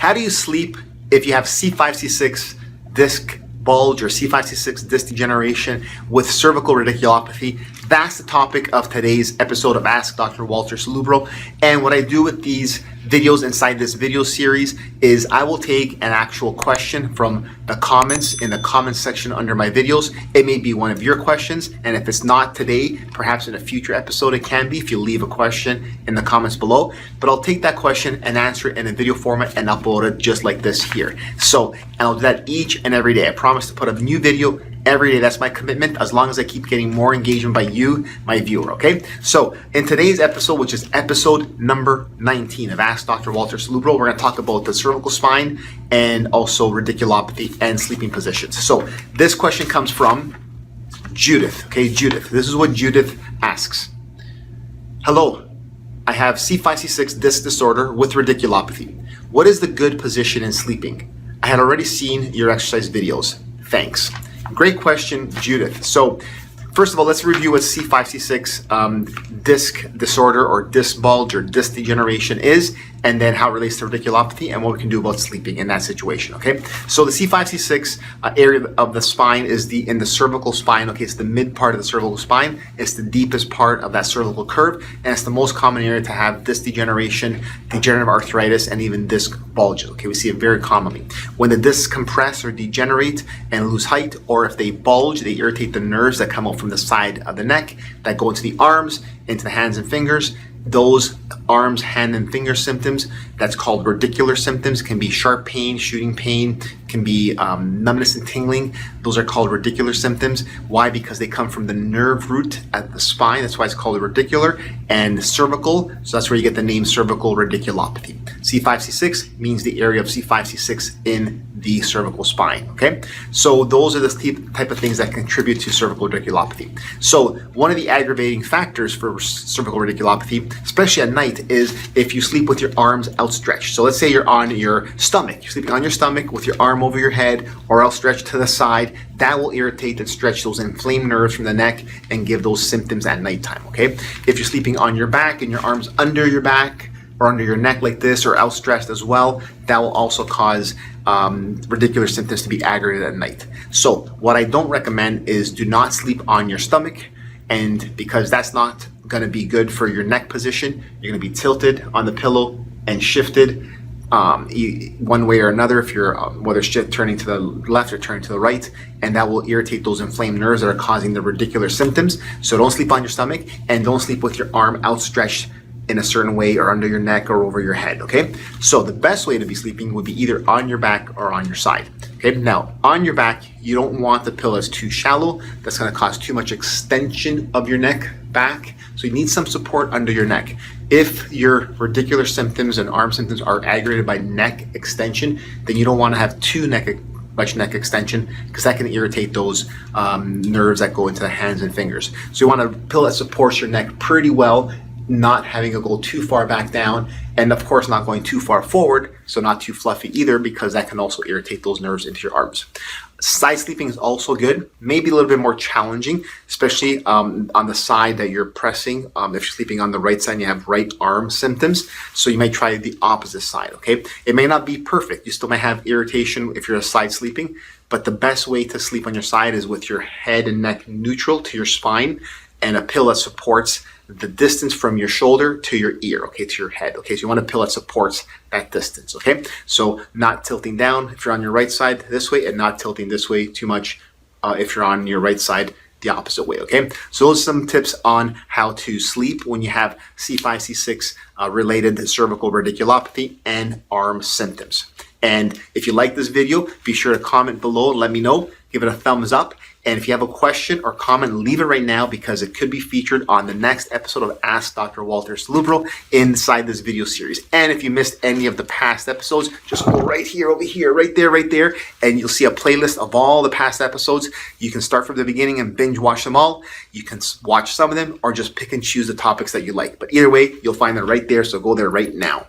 How do you sleep if you have C5, C6 disc bulge or C5, C6 disc degeneration with cervical radiculopathy? That's the topic of today's episode of Ask Dr. Walter Salubro. And what I do with these videos inside this video series is I will take an actual question from the comments in the comment section under my videos. It may be one of your questions, and if it's not today, perhaps in a future episode it can be if you leave a question in the comments below. But I'll take that question and answer it in a video format and upload it just like this here. So, and I'll do that each and every day. I promise to put a new video every day. That's my commitment, as long as I keep getting more engagement by you, my viewer, okay? So in today's episode, which is episode number 19 of Ask Dr. Walter Salubro, we're gonna talk about the cervical spine and also radiculopathy and sleeping positions. So this question comes from Judith, okay? Judith, this is what Judith asks. Hello, I have C5, C6 disc disorder with radiculopathy. What is the good position in sleeping? I had already seen your exercise videos. Thanks. Great question, Judith. So first of all, let's review what C5, C6 disc disorder or disc bulge or disc degeneration is, and then how it relates to radiculopathy and what we can do about sleeping in that situation, okay? So the C5, C6 area of the spine is in the cervical spine, okay? It's the mid part of the cervical spine. It's the deepest part of that cervical curve, and it's the most common area to have disc degeneration, degenerative arthritis, and even disc bulges, okay? We see it very commonly. When the discs compress or degenerate and lose height, or if they bulge, they irritate the nerves that come out from the side of the neck that go into the arms, into the hands and fingers. Those arms, hand, and finger symptoms, that's called radicular symptoms, can be sharp pain, shooting pain, can be numbness and tingling. Those are called radicular symptoms. Why? Because they come from the nerve root at the spine. That's why it's called radicular, and cervical. So that's where you get the name cervical radiculopathy. C5, C6 means the area of C5, C6 in the cervical spine, okay? So those are the type of things that contribute to cervical radiculopathy. So one of the aggravating factors for cervical radiculopathy, especially at night, is if you sleep with your arms outstretched. So let's say you're on your stomach. You're sleeping on your stomach with your arm over your head or outstretched to the side. That will irritate and stretch those inflamed nerves from the neck and give those symptoms at nighttime, okay? If you're sleeping on your back and your arms under your back or under your neck like this or outstretched as well, that will also cause radicular symptoms to be aggravated at night. So what I don't recommend is do not sleep on your stomach, and because that's not going to be good for your neck position. You're going to be tilted on the pillow and shifted one way or another, if you're whether it's turning to the left or turning to the right, and that will irritate those inflamed nerves that are causing the radicular symptoms. So don't sleep on your stomach, and don't sleep with your arm outstretched in a certain way or under your neck or over your head, okay? So the best way to be sleeping would be either on your back or on your side, okay? Now, on your back, you don't want the pillow that's too shallow. That's gonna cause too much extension of your neck back. So you need some support under your neck. If your radicular symptoms and arm symptoms are aggravated by neck extension, then you don't wanna have much neck extension, because that can irritate those nerves that go into the hands and fingers. So you want a pillow that supports your neck pretty well, not having it go too far back down, and of course not going too far forward, so not too fluffy either, because that can also irritate those nerves into your arms. Side sleeping is also good, maybe a little bit more challenging, especially on the side that you're pressing. If you're sleeping on the right side and you have right arm symptoms, so you might try the opposite side, okay? It may not be perfect. You still may have irritation if you're side sleeping, but the best way to sleep on your side is with your head and neck neutral to your spine, and a pillow that supports the distance from your shoulder to your ear, okay, to your head, okay? So you want a pillow that supports that distance, okay? So not tilting down if you're on your right side this way, and not tilting this way too much if you're on your right side the opposite way, okay? So those are some tips on how to sleep when you have C5, C6 related cervical radiculopathy and arm symptoms. And if you like this video, be sure to comment below and let me know. Give it a thumbs up. And if you have a question or comment, leave it right now, because it could be featured on the next episode of Ask Dr. Walter Salubro inside this video series. And if you missed any of the past episodes, just go right here, over here, right there, and you'll see a playlist of all the past episodes. You can start from the beginning and binge watch them all. You can watch some of them or just pick and choose the topics that you like. But either way, you'll find them right there, so go there right now.